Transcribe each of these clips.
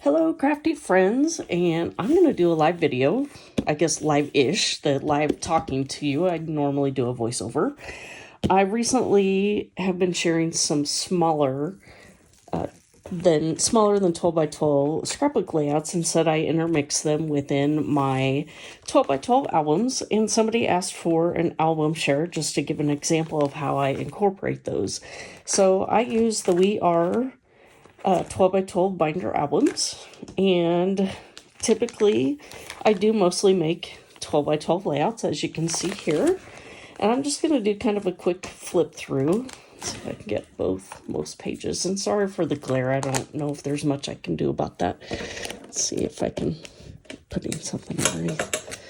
Hello, crafty friends, and I'm going to do a live video, I guess live-ish, the live talking to you. I normally do a voiceover. I recently have been sharing some smaller than 12 by 12 scrapbook layouts, and said I intermix them within my 12 by 12 albums, and somebody asked for an album share just to give an example of how I incorporate those. So I use the We Are 12 by 12 binder albums, and typically I do mostly make 12 by 12 layouts, as you can see here. And I'm just going to do kind of a quick flip through so I can get most pages. And sorry for the glare, I don't know if there's much I can do about that. Let's see if I can put in something underneath.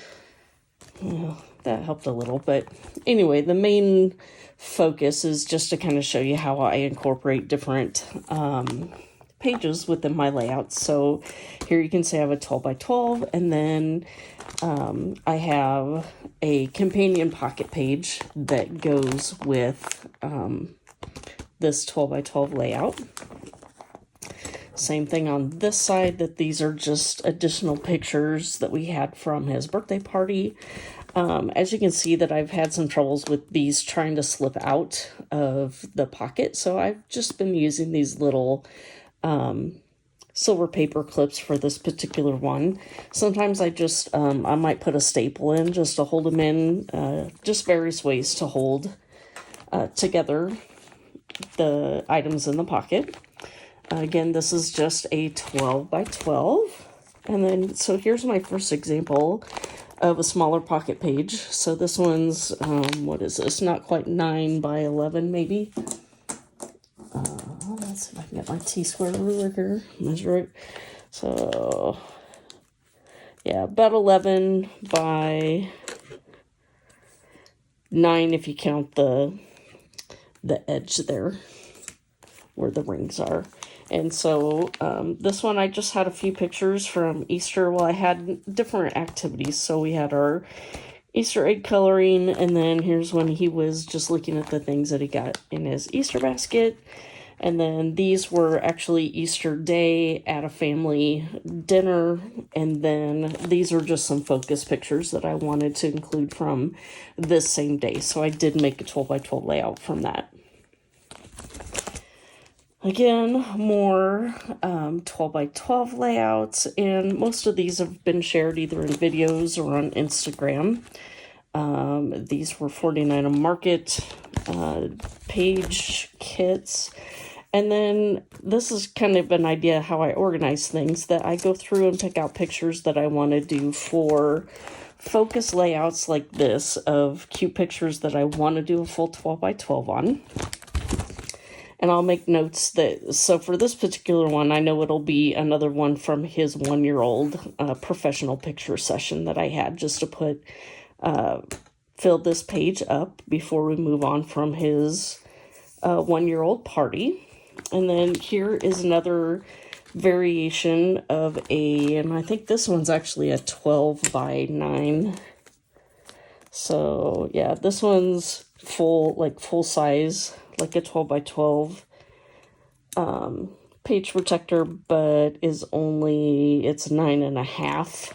Well, that helped a little, but anyway, the main focus is just to kind of show you how I incorporate different pages within my layouts. So here you can see I have a 12 by 12, and then I have a companion pocket page that goes with this 12 by 12 layout. Same thing on this side, that these are just additional pictures that we had from his birthday party. As you can see that I've had some troubles with these trying to slip out of the pocket, so I've just been using these little silver paper clips for this particular one. Sometimes I just, I might put a staple in just to hold them in, just various ways to hold together the items in the pocket. Again, this is just a 12 by 12. And then, so here's my first example of a smaller pocket page. So this one's, what is this? Not quite 9 by 11, maybe. Let's see if I can get my T-square ruler here, measure it. So, yeah, about 11 by 9 if you count the edge there where the rings are. And so this one, I just had a few pictures from Easter. Well, I had different activities. So we had our Easter egg coloring, and then here's when he was just looking at the things that he got in his Easter basket. And then these were actually Easter Day at a family dinner. And then these are just some focus pictures that I wanted to include from this same day. So I did make a 12 by 12 layout from that. Again, more 12 by 12 layouts, and most of these have been shared either in videos or on Instagram. These were $49 a market page kits. And then this is kind of an idea how I organize things, that I go through and pick out pictures that I want to do for focus layouts like this, of cute pictures that I want to do a full 12 by 12 on. And I'll make notes that, so for this particular one, I know it'll be another one from his 1-year-old professional picture session that I had, just to put, fill this page up before we move on from his 1-year-old party. And then here is another variation of and I think this one's actually a 12 by 9. So yeah, this one's full size, like a 12 by 12 page protector, but it's 9.5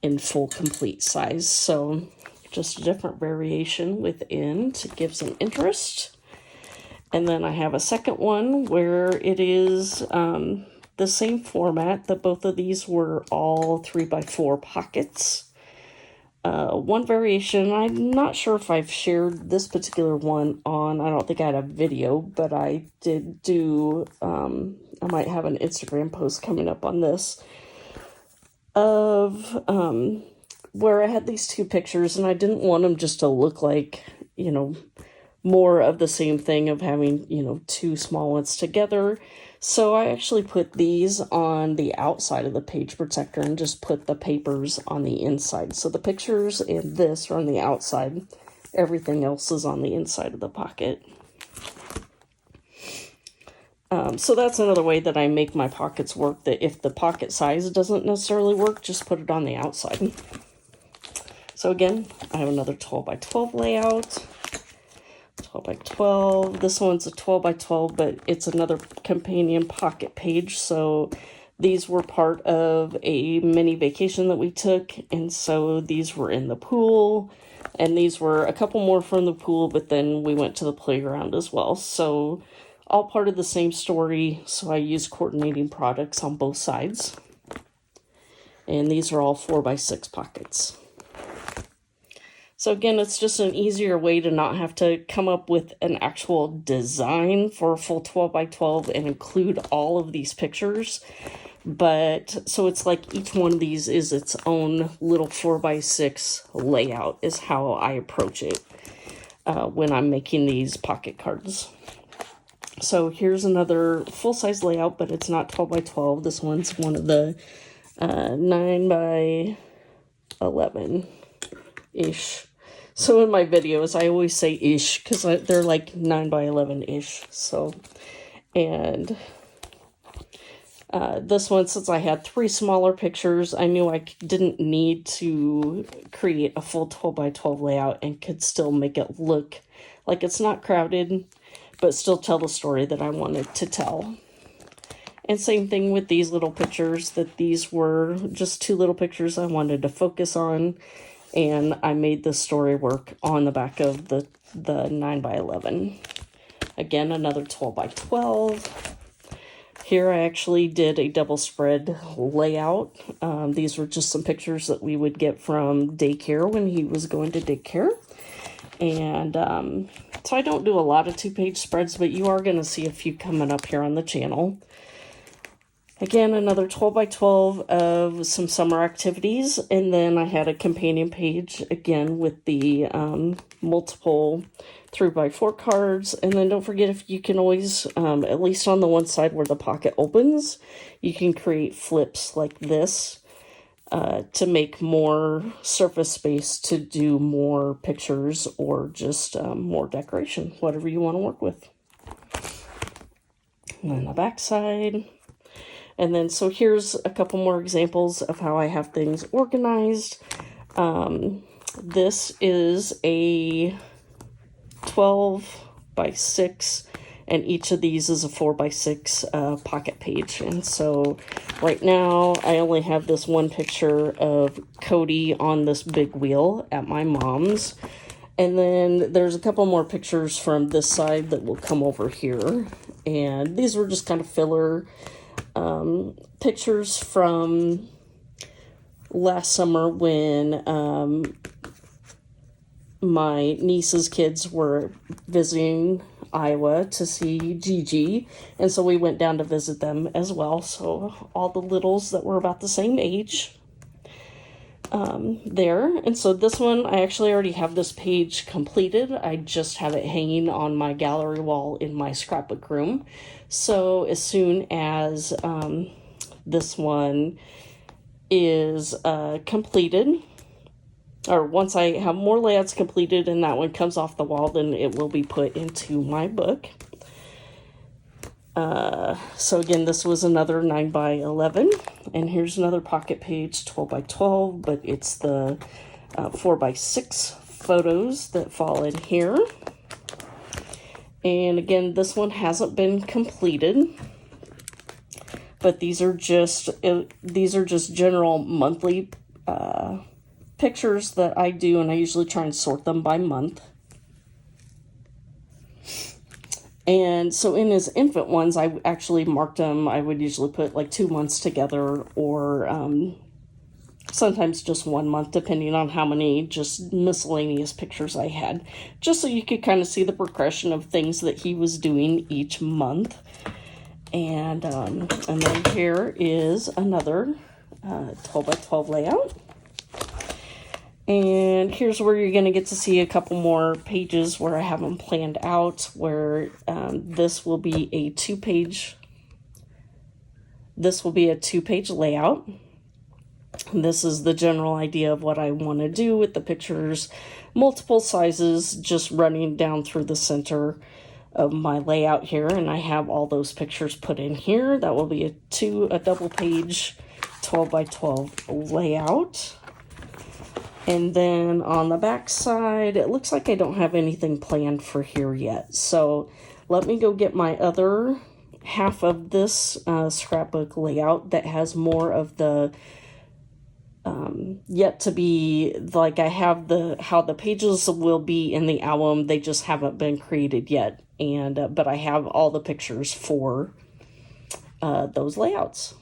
in full complete size. So just a different variation within to give some interest. And then I have a second one where it is the same format, that both of these were all 3 by 4 pockets. One variation, I'm not sure if I've shared this particular one on, I don't think I had a video, but I did do, I might have an Instagram post coming up on this, of where I had these two pictures, and I didn't want them just to look like, more of the same thing of having, two small ones together. So I actually put these on the outside of the page protector and just put the papers on the inside. So the pictures and this are on the outside. Everything else is on the inside of the pocket. So that's another way that I make my pockets work, that if the pocket size doesn't necessarily work, just put it on the outside. So again, I have another 12 by 12 layout. 12 by 12. This one's a 12 by 12, but it's another companion pocket page. So These were part of a mini vacation that we took, and so these were in the pool, and these were a couple more from the pool, but then we went to the playground as well. So all part of the same story, so I used coordinating products on both sides. And these are all 4x6 pockets. So again, it's just an easier way to not have to come up with an actual design for a full 12x12 and include all of these pictures. But so it's like each one of these is its own little 4x6 layout is how I approach it when I'm making these pocket cards. So here's another full-size layout, but it's not 12x12. This one's one of the 9x11-ish. So in my videos, I always say ish because they're like 9x11-ish. So, and this one, since I had 3 smaller pictures, I knew I didn't need to create a full 12x12 layout and could still make it look like it's not crowded, but still tell the story that I wanted to tell. And same thing with these little pictures, that these were just 2 little pictures I wanted to focus on, and I made the story work on the back of the 9x11. Again, another 12x12. Here I actually did a double spread layout. These were just some pictures that we would get from daycare when he was going to daycare. And so I don't do a lot of 2-page spreads, but you are going to see a few coming up here on the channel. Again, another 12x12 of some summer activities. And then I had a companion page, again, with the multiple 3x4 cards. And then don't forget, if you can always, at least on the one side where the pocket opens, you can create flips like this to make more surface space to do more pictures or just more decoration, whatever you want to work with. And then the back side. And then, so here's a couple more examples of how I have things organized. This is a 12x6, and each of these is a 4x6 pocket page. And so right now I only have this one picture of Cody on this big wheel at my mom's. And then there's a couple more pictures from this side that will come over here. And these were just kind of filler pictures from last summer when my niece's kids were visiting Iowa to see Gigi, and so we went down to visit them as well. So all the littles that were about the same age there. And so this one, I actually already have this page completed. I just have it hanging on my gallery wall in my scrapbook room. So as soon as this one is completed, or once I have more layouts completed and that one comes off the wall, then it will be put into my book. So again, this was another 9x11, and here's another pocket page, 12x12, but it's the 4x6 photos that fall in here. And again, this one hasn't been completed, but these are just general monthly pictures that I do, and I usually try and sort them by month. And so in his infant ones, I actually marked them. I would usually put like 2 months together, or sometimes just 1 month, depending on how many just miscellaneous pictures I had, just so you could kind of see the progression of things that he was doing each month. And then here is another 12x12 layout. And here's where you're going to get to see a couple more pages where I have them planned out, where this will be a 2-page layout. This is the general idea of what I want to do with the pictures, multiple sizes, just running down through the center of my layout here. And I have all those pictures put in here. That will be a double page 12x12 layout. And then on the back side, it looks like I don't have anything planned for here yet. So let me go get my other half of this scrapbook layout that has more of the yet to be, like I have how the pages will be in the album. They just haven't been created yet, and but I have all the pictures for those layouts.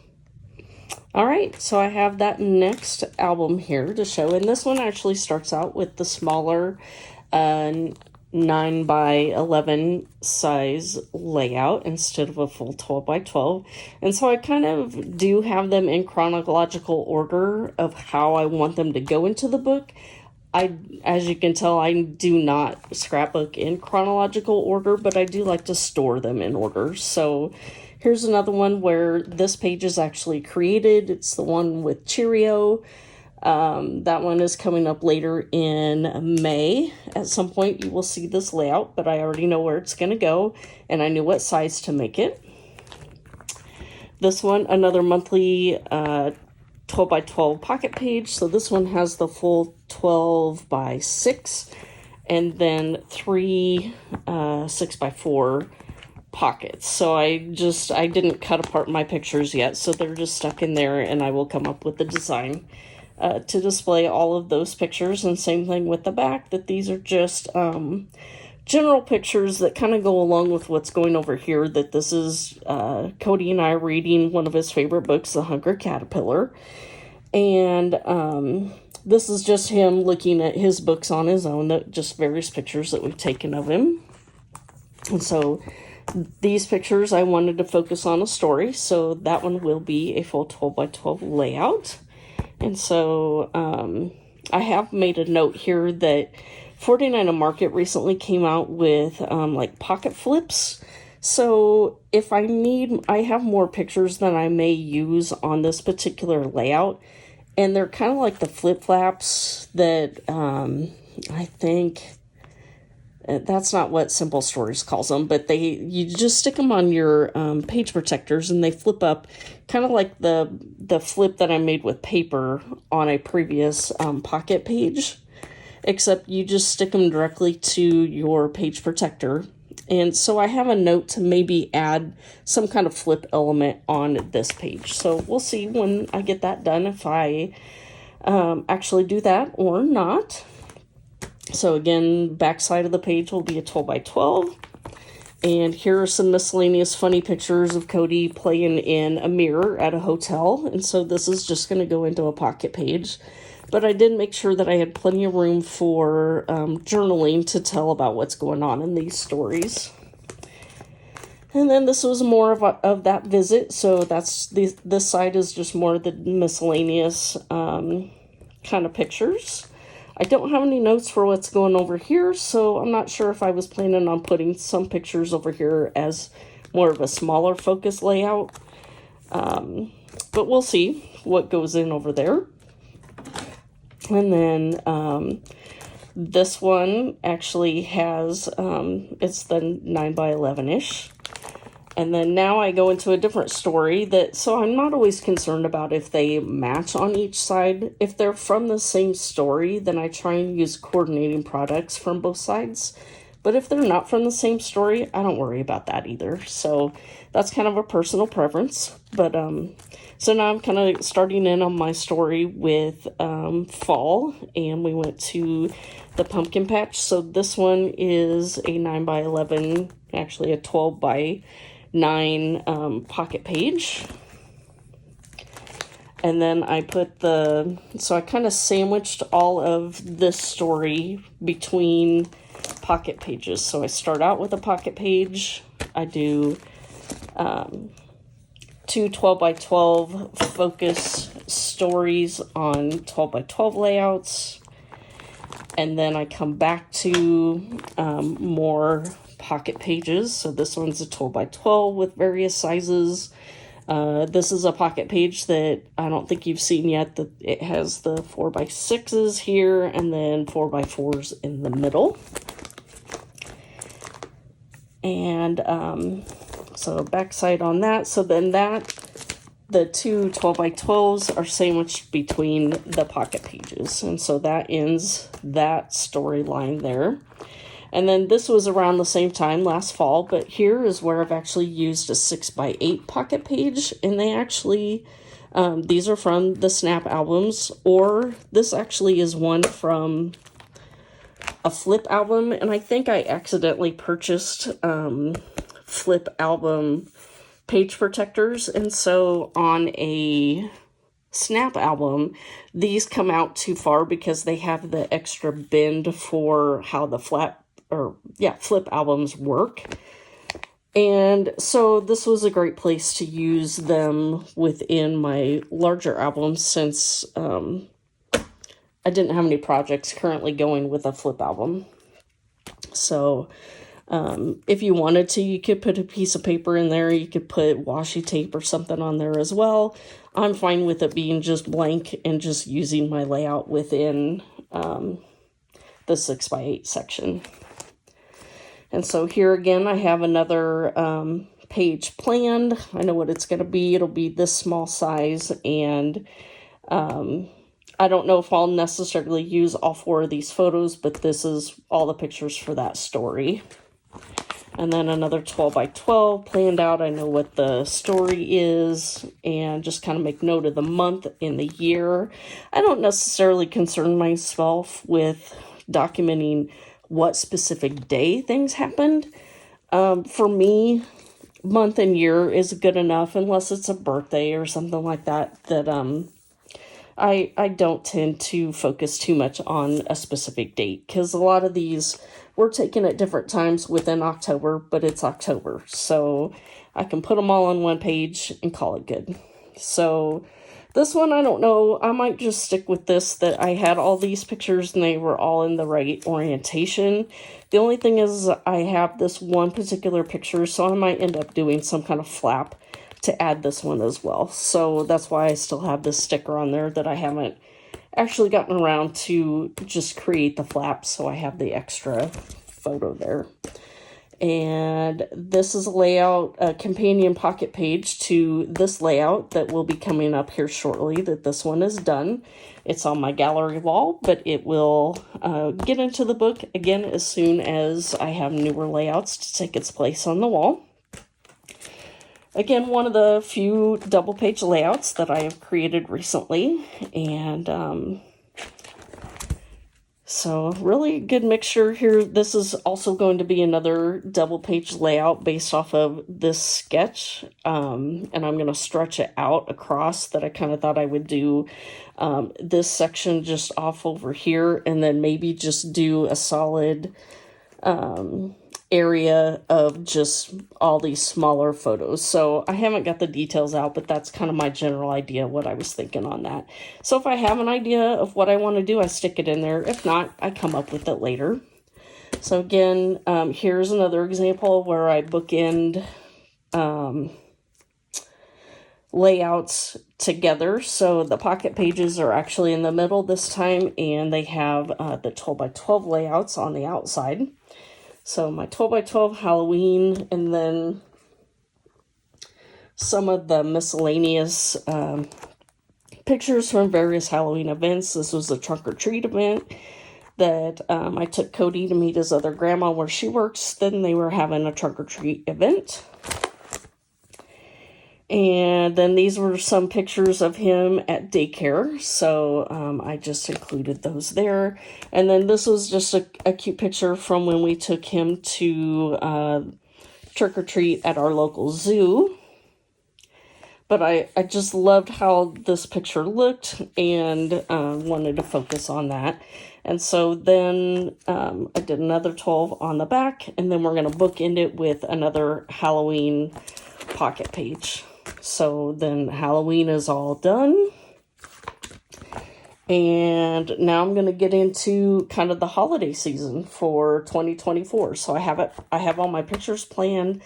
All right, so I have that next album here to show, and this one actually starts out with the smaller 9 by 11 size layout instead of a full 12 by 12. And so I kind of do have them in chronological order of how I want them to go into the book. As you can tell, I do not scrapbook in chronological order, but I do like to store them in order. So here's another one where this page is actually created. It's the one with Cheerio. That one is coming up later in May. At some point you will see this layout, but I already know where it's going to go, and I knew what size to make it. This one, another monthly 12 by 12 pocket page. So this one has the full 12 by 6 and then 3 6 by 4 pockets. So I didn't cut apart my pictures yet, so they're just stuck in there, and I will come up with the design to display all of those pictures. And same thing with the back, that these are just general pictures that kind of go along with what's going over here, that this is Cody and I reading one of his favorite books, The Hungry Caterpillar. And this is just him looking at his books on his own, just various pictures that we've taken of him. And so these pictures, I wanted to focus on a story, so that one will be a full 12 by 12 layout. And so I have made a note here that 49 and Market recently came out with like pocket flips. So if I have more pictures than I may use on this particular layout. And they're kind of like the flip-flaps that I think, that's not what Simple Stories calls them, but you just stick them on your page protectors and they flip up, kind of like the flip that I made with paper on a previous pocket page, except you just stick them directly to your page protector. And so I have a note to maybe add some kind of flip element on this page. So we'll see when I get that done if I actually do that or not. So again, backside of the page will be a 12 by 12. And here are some miscellaneous funny pictures of Cody playing in a mirror at a hotel. And so this is just going to go into a pocket page. But I did make sure that I had plenty of room for journaling to tell about what's going on in these stories. And then this was more of that visit. So that's this side is just more of the miscellaneous kind of pictures. I don't have any notes for what's going over here, so I'm not sure if I was planning on putting some pictures over here as more of a smaller focus layout. But we'll see what goes in over there. And then this one actually has, it's the 9 by 11-ish. And then now I go into a different story so I'm not always concerned about if they match on each side. If they're from the same story, then I try and use coordinating products from both sides. But if they're not from the same story, I don't worry about that either. So that's kind of a personal preference. But so now I'm kind of starting in on my story with fall, and we went to the pumpkin patch. So this one is a 9 by 11, actually a 12 by 9 pocket page. And then I put so I kind of sandwiched all of this story between pocket pages. So I start out with a pocket page. I do 2 12 by 12 focus stories on 12 by 12 layouts. And then I come back to more pocket pages. So this one's a 12 by 12 with various sizes. This is a pocket page that I don't think you've seen yet. That it has the 4 by 6s here and then 4 by 4s in the middle. And so backside on that. So then the 2 12 by 12s are sandwiched between the pocket pages. And so that ends that storyline there. And then this was around the same time last fall, but here is where I've actually used a 6x8 pocket page, and they actually, these are from the Snap albums, or this actually is one from a flip album, and I think I accidentally purchased flip album page protectors, and so on a Snap album, these come out too far because they have the extra bend for how the flip albums work. And so this was a great place to use them within my larger albums, since I didn't have any projects currently going with a flip album. So if you wanted to, you could put a piece of paper in there. You could put washi tape or something on there as well. I'm fine with it being just blank and just using my layout within the 6x8 section. And so here again, I have another page planned. I know what it's going to be. It'll be this small size, and I don't know if I'll necessarily use all 4 of these photos, but this is all the pictures for that story. And then another 12x12 planned out. I know what the story is, and just kind of make note of the month and the year. I don't necessarily concern myself with documenting what specific day things happened. For me, month and year is good enough, unless it's a birthday or something like that, I don't tend to focus too much on a specific date, because a lot of these were taken at different times within October, but it's October, so I can put them all on one page and call it good. So this one, I don't know, I might just stick with this, that I had all these pictures and they were all in the right orientation. The only thing is I have this one particular picture, so I might end up doing some kind of flap to add this one as well. So that's why I still have this sticker on there, that I haven't actually gotten around to just create the flap, so I have the extra photo there. And this is a layout, a companion pocket page to this layout that will be coming up here shortly, that this one is done. It's on my gallery wall, but it will get into the book again as soon as I have newer layouts to take its place on the wall. Again, one of the few double page layouts that I have created recently, and so really good mixture here. This is also going to be another double page layout based off of this sketch, and I'm going to stretch it out across, that I kind of thought I would do this section just off over here, and then maybe just do a solid area of just all these smaller photos. So I haven't got the details out, but that's kind of my general idea, what I was thinking on that. So if I have an idea of what I want to do, I stick it in there. If not, I come up with it later. So again, here's another example where I bookend layouts together. So the pocket pages are actually in the middle this time, and they have the 12x12 layouts on the outside. So my 12x12 Halloween, and then some of the miscellaneous pictures from various Halloween events. This was a trunk or treat event that I took Cody to meet his other grandma where she works. Then they were having a trunk or treat event. And then these were some pictures of him at daycare, so I just included those there. And then this was just a cute picture from when we took him to trick-or-treat at our local zoo. But I just loved how this picture looked, and wanted to focus on that. And so then I did another 12 on the back, and then we're going to bookend it with another Halloween pocket page. So then Halloween is all done. And now I'm going to get into kind of the holiday season for 2024. So I have all my pictures planned.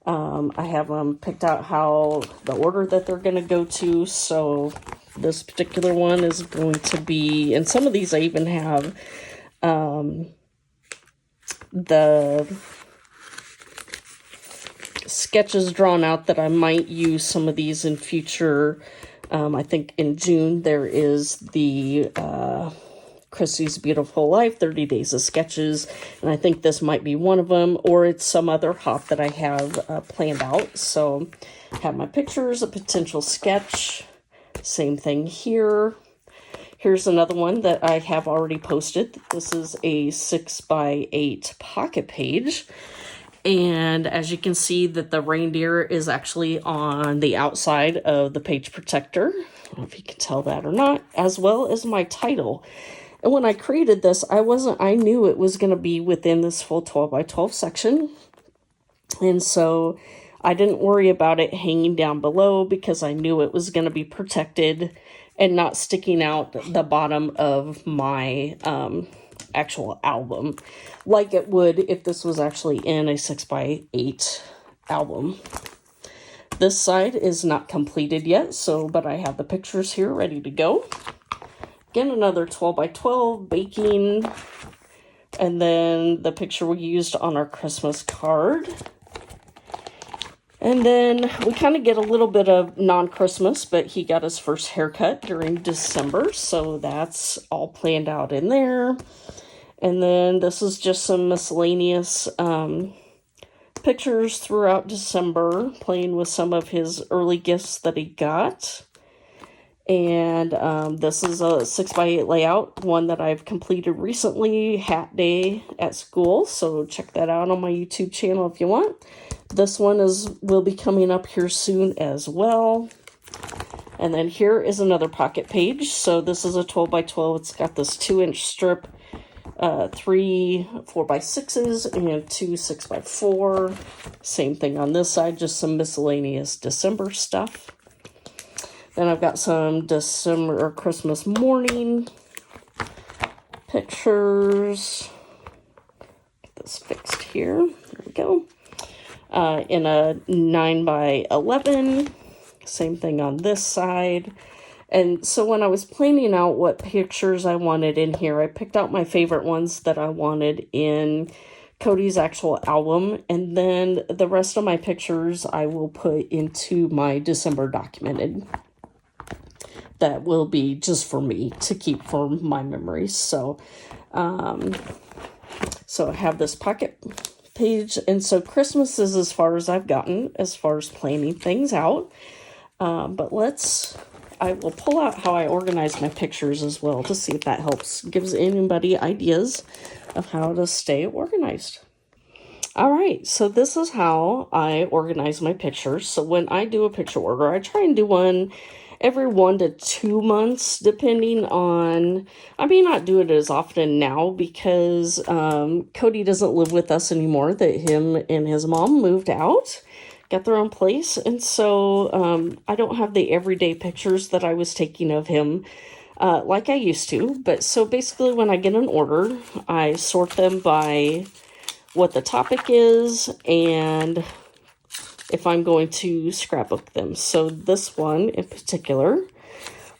I have them picked out how the order that they're going to go to. So this particular one is going to be, and some of these I even have the sketches drawn out that I might use some of these in future. I think in June there is the Christy's Beautiful Life, 30 Days of Sketches, and I think this might be one of them, or it's some other hop that I have planned out. So I have my pictures, a potential sketch, same thing here. Here's another one that I have already posted. This is a 6x8 pocket page. And as you can see that the reindeer is actually on the outside of the page protector. I don't know if you can tell that or not, as well as my title. And when I created this, I knew it was going to be within this full 12x12 section. And so I didn't worry about it hanging down below because I knew it was going to be protected and not sticking out the bottom of my actual album like it would if this was actually in a 6x8 album. This side is not completed yet, but I have the pictures here ready to go. Again, another 12x12 baking, and then the picture we used on our Christmas card. And then we kind of get a little bit of non-Christmas, but he got his first haircut during December, so that's all planned out in there. And then this is just some miscellaneous pictures throughout December, playing with some of his early gifts that he got. And this is a 6x8 layout, one that I've completed recently, Hat Day at school. So check that out on my YouTube channel if you want. This one will be coming up here soon as well. And then here is another pocket page. So this is a 12x12. It's got this 2-inch strip, 3 4x6s, and 2 6x4. Same thing on this side, just some miscellaneous December stuff. Then I've got some December or Christmas morning pictures. Get this fixed here. There we go. In a 9x11. Same thing on this side. And so when I was planning out what pictures I wanted in here, I picked out my favorite ones that I wanted in Cody's actual album. And then the rest of my pictures I will put into my December documented. That will be just for me to keep for my memories. So I have this pocket page. And so Christmas is as far as I've gotten as far as planning things out. But I will pull out how I organize my pictures as well to see if that helps, gives anybody ideas of how to stay organized. All right, so this is how I organize my pictures. So when I do a picture order, I try and do one every 1 to 2 months, depending on, I may not do it as often now because Cody doesn't live with us anymore, that him and his mom moved out, got their own place. And so I don't have the everyday pictures that I was taking of him like I used to. But so basically when I get an order, I sort them by what the topic is and if I'm going to scrapbook them. So this one in particular,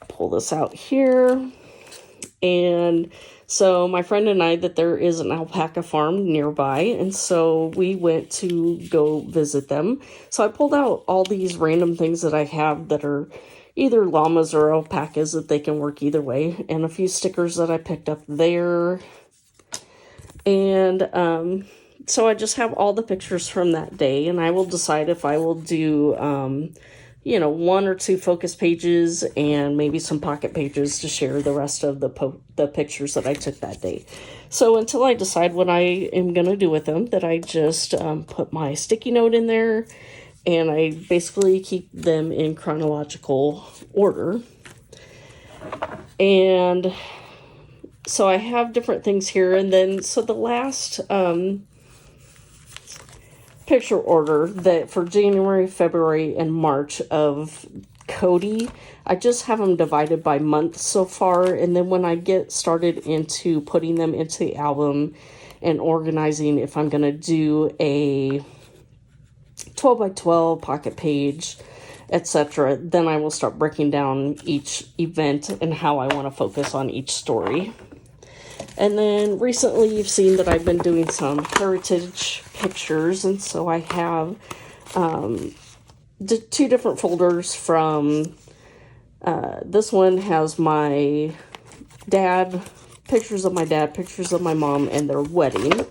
pull this out here. And so my friend and I, that there is an alpaca farm nearby, and so we went to go visit them. So I pulled out all these random things that I have that are either llamas or alpacas, that they can work either way, and a few stickers that I picked up there. And so I just have all the pictures from that day, and I will decide if I will do 1 or 2 focus pages and maybe some pocket pages to share the rest of the pictures that I took that day. So until I decide what I am going to do with them, that I just put my sticky note in there, and I basically keep them in chronological order. And so I have different things here, and then so the last picture order that for January, February, and March of Cody, I just have them divided by month so far, and then when I get started into putting them into the album and organizing if I'm going to do a 12x12 pocket page, etc., then I will start breaking down each event and how I want to focus on each story. And then recently you've seen that I've been doing some heritage pictures, and so I have 2 different folders from, this one has my dad pictures of my dad, pictures of my mom, and their wedding.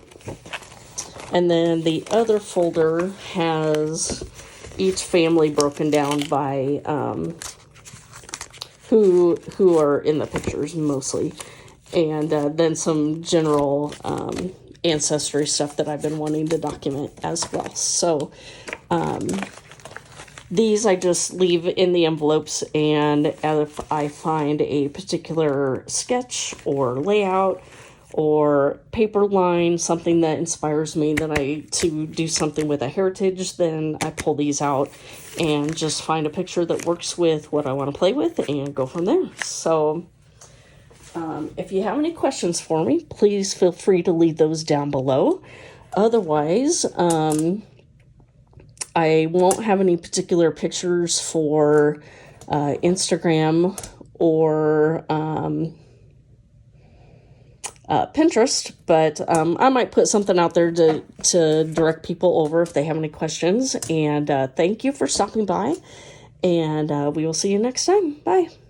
And then the other folder has each family broken down by who are in the pictures mostly. And then some general ancestry stuff that I've been wanting to document as well. So these I just leave in the envelopes, and if I find a particular sketch or layout or paper line, something that inspires me to do something with a heritage, then I pull these out and just find a picture that works with what I want to play with and go from there. So if you have any questions for me, please feel free to leave those down below. Otherwise, I won't have any particular pictures for Instagram or Pinterest, but I might put something out there to direct people over if they have any questions. And thank you for stopping by, and we will see you next time. Bye.